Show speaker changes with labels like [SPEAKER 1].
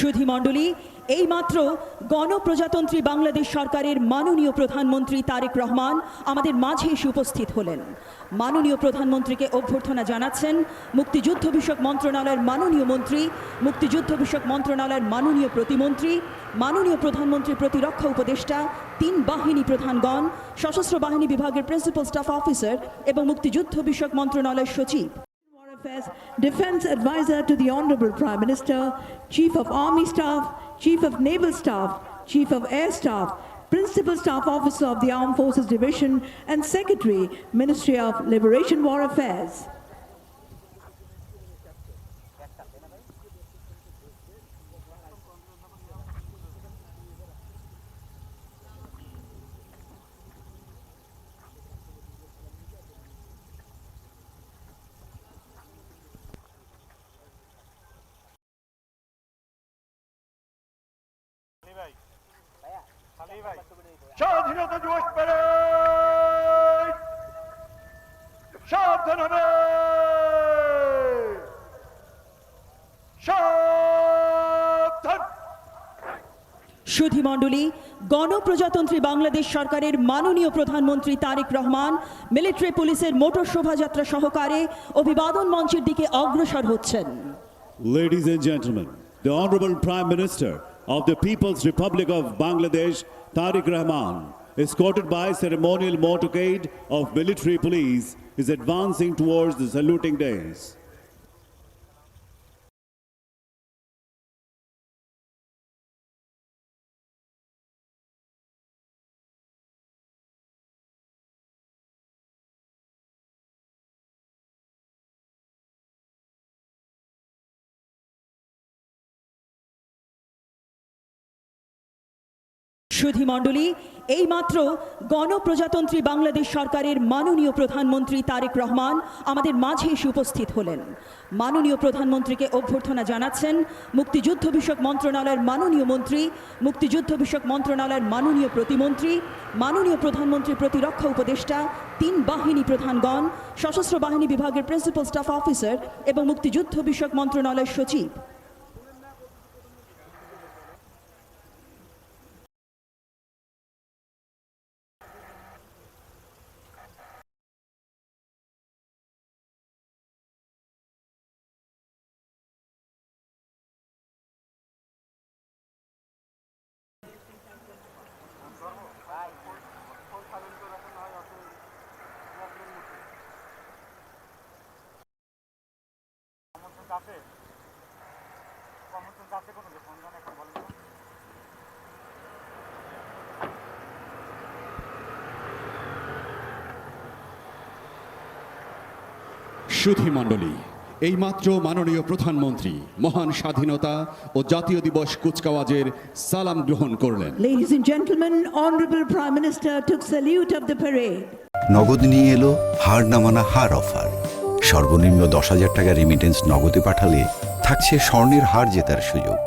[SPEAKER 1] সুধীমণ্ডলী, এইমাত্র গণপ্রজাতন্ত্রী বাংলাদেশ সরকারের মাননীয় প্রধানমন্ত্রী তারেক রহমান আমাদের মাঝে এসে উপস্থিত হলেন। মাননীয় প্রধানমন্ত্রীকে অভ্যর্থনা জানাচ্ছেন মুক্তিযুদ্ধ বিষয়ক মন্ত্রণালয়ের মাননীয় মন্ত্রী, মুক্তিযুদ্ধ বিষয়ক মন্ত্রণালয়ের মাননীয় প্রতিমন্ত্রী, মাননীয় প্রধানমন্ত্রীর প্রতিরক্ষা উপদেষ্টা, 3 বাহিনী প্রধানগণ, সশস্ত্র বাহিনী বিভাগের প্রিন্সিপাল স্টাফ অফিসার এবং মুক্তিযুদ্ধ বিষয়ক মন্ত্রণালয়ের সচিব।
[SPEAKER 2] Defense Advisor to the Honorable Prime Minister, Chief of Army Staff, Chief of Naval Staff, Chief of Air Staff, Principal Staff Officer of the Armed Forces Division, and Secretary, Ministry of Liberation War Affairs.
[SPEAKER 3] স্বাধীনতা দিবস parade সাবধান হবে, সাবধান।
[SPEAKER 1] সুধীমণ্ডলী, গণপ্রজাতন্ত্রী বাংলাদেশ সরকারের মাননীয় প্রধানমন্ত্রী Tarique Rahman military পুলিশের মোটর শোভাযাত্রা সহকারে অভিবাদন মঞ্চের দিকে অগ্রসর হচ্ছেন।
[SPEAKER 4] Ladies and gentlemen, the Honorable Prime Minister of the People's Republic of Bangladesh, Tariq Rahman, escorted by ceremonial motorcade of military police, is advancing towards the saluting dais.
[SPEAKER 1] সুধীমণ্ডলী, এইমাত্র গণপ্রজাতন্ত্রী বাংলাদেশ সরকারের মাননীয় প্রধানমন্ত্রী তারেক রহমান আমাদের মাঝে এসে উপস্থিত হলেন। মাননীয় প্রধানমন্ত্রীকে অভ্যর্থনা জানাচ্ছেন মুক্তিযুদ্ধ বিষয়ক মন্ত্রণালয়ের মাননীয় মন্ত্রী, মুক্তিযুদ্ধ বিষয়ক মন্ত্রণালয়ের মাননীয় প্রতিমন্ত্রী, মাননীয় প্রধানমন্ত্রীর প্রতিরক্ষা উপদেষ্টা, 3 বাহিনী প্রধানগণ, সশস্ত্র বাহিনী বিভাগের প্রিন্সিপাল স্টাফ অফিসার এবং মুক্তিযুদ্ধ বিষয়ক মন্ত্রণালয়ের সচিব।
[SPEAKER 5] সুধীমণ্ডলী, এইমাত্র মাননীয় প্রধানমন্ত্রী মহান স্বাধীনতা ও জাতীয় দিবস কুচকাওয়াজের সালাম গ্রহণ করলেন।
[SPEAKER 2] Ladies and gentlemen, Honorable Prime Minister took salute of the parade.
[SPEAKER 6] নগদ নিয়ে এলো হার না মানা হার অফার। সর্বনিম্ন 10,000 টাকা রেমিটেন্স নগদে পাঠালে থাকছে স্বর্ণের হার জেতার সুযোগ।